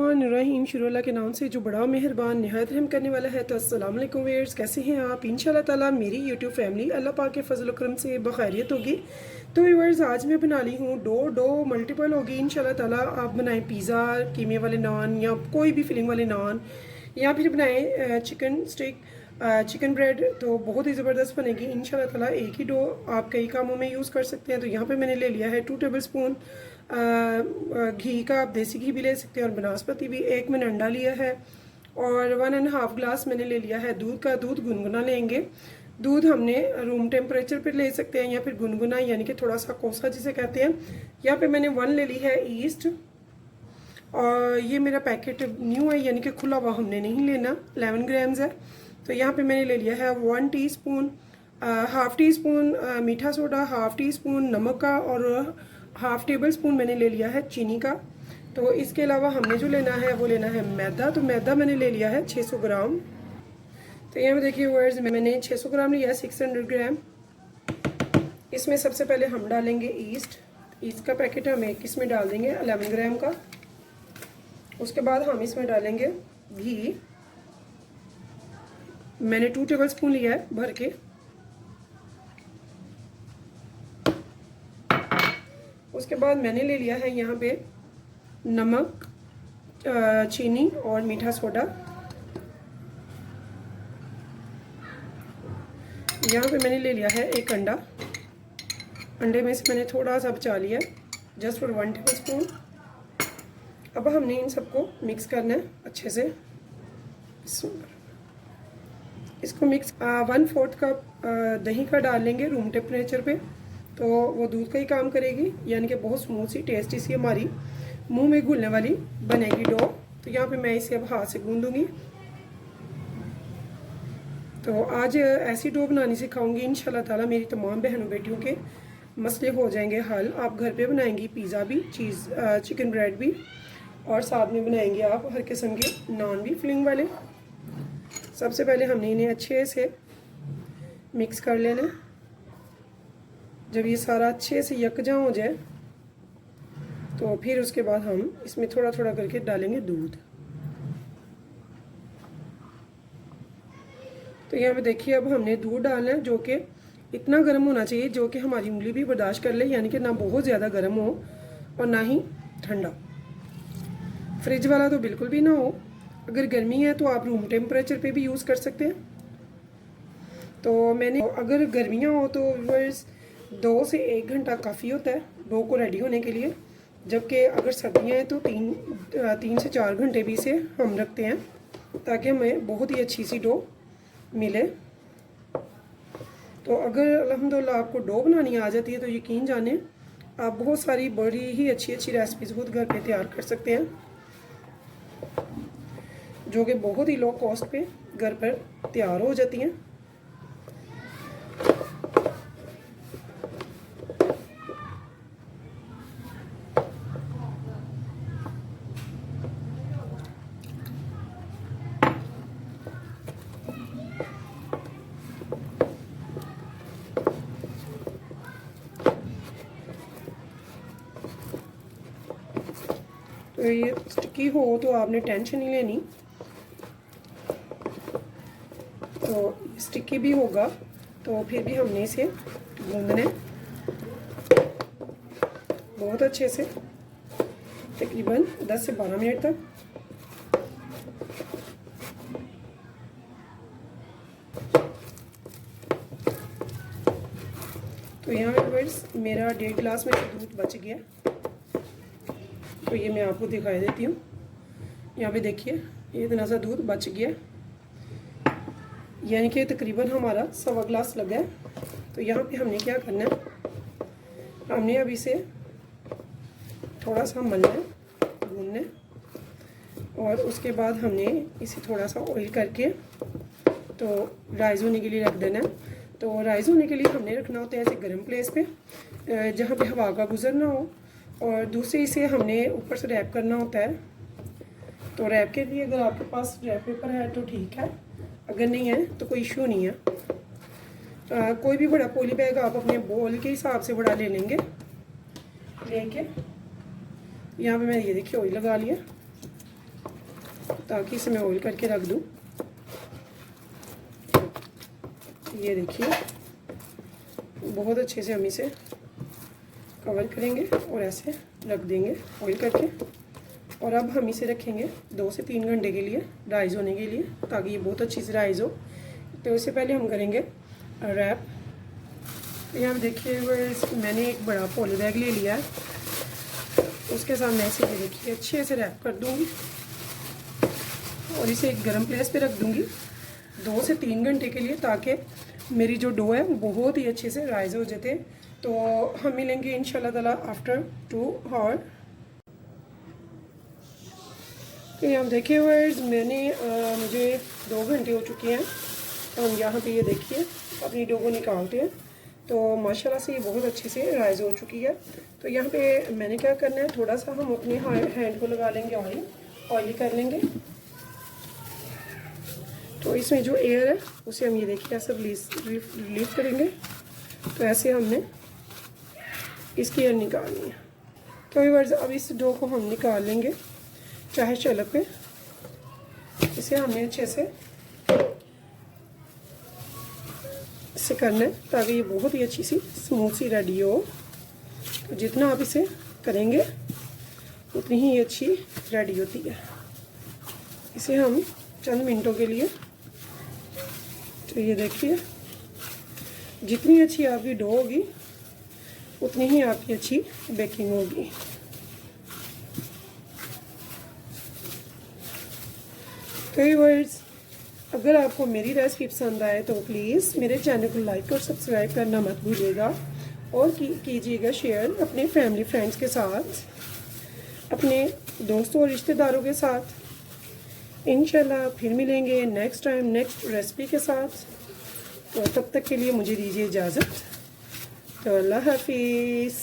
बिस्मिल्लाहिर्रहमानिर्रहीम। शुरू अल्लाह के नाम से जो बड़ा मेहरबान निहायत रहम करने वाला है। तो अस्सलाम वालेकुम व्यूअर्स, कैसे हैं आप? इंशाल्लाह ताला मेरी यूट्यूब फैमिली अल्लाह पाक के फजल करम से बखैरियत होगी। तो व्यूअर्स, आज मैं बना ली हूँ डो मल्टीपल होगी इंशाल्लाह ताला। आप बनाएं पिज़्ज़ा, कीमे वाले नान या कोई भी फिलिंग वाले नान, या फिर बनाएं चिकन स्टिक, चिकन ब्रेड, तो बहुत ही ज़बरदस्त बनेगी इंशाल्लाह ताला। एक ही डो आप कई कामों में यूज़ कर सकते हैं। तो यहाँ पे मैंने ले लिया है 2 टेबलस्पून घी का। आप देसी घी भी ले सकते हैं और बनास्पति भी। एक मैंने अंडा लिया है और 1.5 ग्लास मैंने ले लिया है दूध का। दूध गुनगुना लेंगे। दूध हमने रूम टेम्परेचर पर ले सकते हैं या फिर गुनगुना, यानी कि थोड़ा सा कोसा जिसे कहते हैं। यहाँ पे मैंने 1 ले ली है ईस्ट, और ये मेरा पैकेट न्यू है, यानी कि खुला हुआ हमने नहीं लेना। 11 ग्राम्स है। तो यहाँ पे मैंने ले लिया है 1 टीस्पून, हाफ़ टी स्पून मीठा सोडा, हाफ़ टी स्पून नमक का, और हाफ़ टेबल स्पून मैंने ले लिया है चीनी का। तो इसके अलावा हमने जो लेना है वो लेना है मैदा। तो मैदा मैंने ले लिया है 600 ग्राम। तो यहाँ पे देखिए वर्ड्स, मैंने 600 ग्राम लिया है, 600 ग्राम। इसमें सबसे पहले हम डालेंगे ईस्ट। ईस्ट का पैकेट हम एक इसमें डाल देंगे 11 ग्राम का। उसके बाद हम इसमें डालेंगे घी। मैंने 2 टेबल स्पून लिया है भर के। उसके बाद मैंने ले लिया है यहाँ पे नमक, चीनी और मीठा सोडा। यहाँ पे मैंने ले लिया है एक अंडा। अंडे में से मैंने थोड़ा सा बचा लिया, जस्ट फॉर 1 टेबल स्पून। अब हमने इन सबको मिक्स करना है अच्छे से। इसको मिक्स 1/4 कप दही का डाल लेंगे रूम टेम्परेचर पे। तो वो दूध का ही काम करेगी, यानी कि बहुत स्मूथ सी टेस्टी सी हमारी मुंह में घुलने वाली बनेगी डो। तो यहाँ पे मैं इसे अब हाथ से गूंदूंगी। तो आज ऐसी डो बनानी सिखाऊंगी इंशाल्लाह ताला। मेरी तमाम बहनों बेटियों के मसले हो जाएंगे हल। आप घर पे बनाएंगी पिज़्ज़ा भी, चिकन ब्रेड भी, और साथ में बनाएंगे आप हर किस्म के नान भी फिलिंग वाले। सबसे पहले हमने इन्हें अच्छे से मिक्स कर लेना। जब ये सारा अच्छे से यकजा हो जाए तो फिर उसके बाद हम इसमें थोड़ा थोड़ा करके डालेंगे दूध। तो यहाँ पे देखिए, अब हमने दूध डालना है जो कि इतना गर्म होना चाहिए जो कि हमारी उंगली भी बर्दाश्त कर ले, यानी कि ना बहुत ज़्यादा गर्म हो और ना ही ठंडा। फ्रिज वाला तो बिल्कुल भी ना हो। अगर गर्मी है तो आप रूम टेम्परेचर पे भी यूज़ कर सकते हैं। तो मैंने, अगर गर्मियाँ हो तो बस 2 से 1 घंटा काफ़ी होता है डो को रेडी होने के लिए। जबकि अगर सर्दियाँ हैं तो 3 से 4 घंटे भी इसे हम रखते हैं, ताकि हमें बहुत ही अच्छी सी डो मिले। तो अगर अल्हम्दुलिल्लाह आपको डो बनानी आ जाती है तो यकीन जाने आप बहुत सारी बड़ी ही अच्छी अच्छी रेसिपीज़ खुद घर पे तैयार कर सकते हैं, जो कि बहुत ही लो कॉस्ट पे घर पर तैयार हो जाती हैं। तो ये स्टिकी हो तो आपने टेंशन नहीं लेनी। तो स्टिकी भी होगा तो फिर भी हमने इसे गूंदना है बहुत अच्छे से, तकरीबन 10 से 12 मिनट तक। तो यहाँ पे बस मेरा 1.5 गिलास में दूध बच गया। तो ये मैं आपको दिखाई देती हूँ। यहाँ पे देखिए, ये इतना सा दूध बच गया, यानी कि तकरीबन हमारा 1.25 गिलास लगा है। तो यहाँ पे हमने क्या करना है, हमने अब इसे थोड़ा सा मलना है, भूनना है, और उसके बाद हमने इसे थोड़ा सा ऑयल करके तो राइज़ होने के लिए रख देना है। तो राइज़ होने के लिए हमने रखना होता है ऐसे गर्म प्लेस पे, जहाँ पे हवा का गुजर ना हो। और दूसरे इसे हमने ऊपर से रैप करना होता है। तो रैप के लिए अगर आपके पास रैप पेपर है तो ठीक है, अगर नहीं है तो कोई इशू नहीं है। कोई भी बड़ा पॉली बैग आप अपने बॉल के हिसाब से बड़ा ले लेंगे। लेके यहाँ पे मैं ये देखिए ऑयल लगा लिया। ताकि इसे मैं ऑयल करके रख दूँ। ये देखिए बहुत अच्छे से हम इसे कवर करेंगे और ऐसे रख देंगे ऑयल करके। और अब हम इसे रखेंगे 2 से 3 घंटे के लिए राइज़ होने के लिए, ताकि ये बहुत अच्छी से राइज़ हो। तो इससे पहले हम करेंगे रैप। यहाँ देखिए मैंने एक बड़ा पॉली बैग ले लिया है, उसके साथ मैं इसे देखिए अच्छे से रैप कर दूँगी और इसे एक गर्म प्लेस पे रख दूँगी 2 से 3 घंटे के लिए, ताकि मेरी जो डो है वो बहुत ही अच्छे से राइज़ हो जाते हैं। तो हम मिलेंगे इंशाल्लाह ताला आफ्टर 2 आवर। तो यहाँ देखिए वर्ड्स मैंने मुझे 2 घंटे हो चुके हैं। तो हम यहाँ पे ये देखिए अपनी डो को निकालते हैं। तो माशाल्लाह से ये बहुत अच्छे से राइज़ हो चुकी है। तो यहाँ पे मैंने क्या करना है, थोड़ा सा हम अपने हैंड को लगा लेंगे ऑयली कर लेंगे। तो इसमें जो एयर है उसे हम ये देखिए ऐसे रिलीव करेंगे। तो ऐसे हमने इसकी एयर निकालनी है। तो व्यूअर्स अब इस डो को हम निकाल लेंगे चाहे चलक पे। इसे हमने अच्छे से इसे करना है ताकि ये बहुत ही अच्छी सी स्मूथ सी रेडी हो। तो जितना आप इसे करेंगे उतनी ही अच्छी रेडी होती है। इसे हम चंद मिनटों के लिए, तो ये देखिए जितनी अच्छी आपकी डो होगी उतनी ही आपकी अच्छी बेकिंग होगी। तो व्यूअर्स अगर आपको मेरी रेसिपी पसंद आए तो प्लीज़ मेरे चैनल को लाइक और सब्सक्राइब करना मत भूलिएगा और कीजिएगा शेयर अपने फैमिली फ्रेंड्स के साथ, अपने दोस्तों और रिश्तेदारों के साथ। इंशाल्लाह फिर मिलेंगे नेक्स्ट टाइम नेक्स्ट रेसिपी के साथ। तो तब तक के लिए मुझे दीजिए इजाज़त। तो अल्लाह हाफिज़।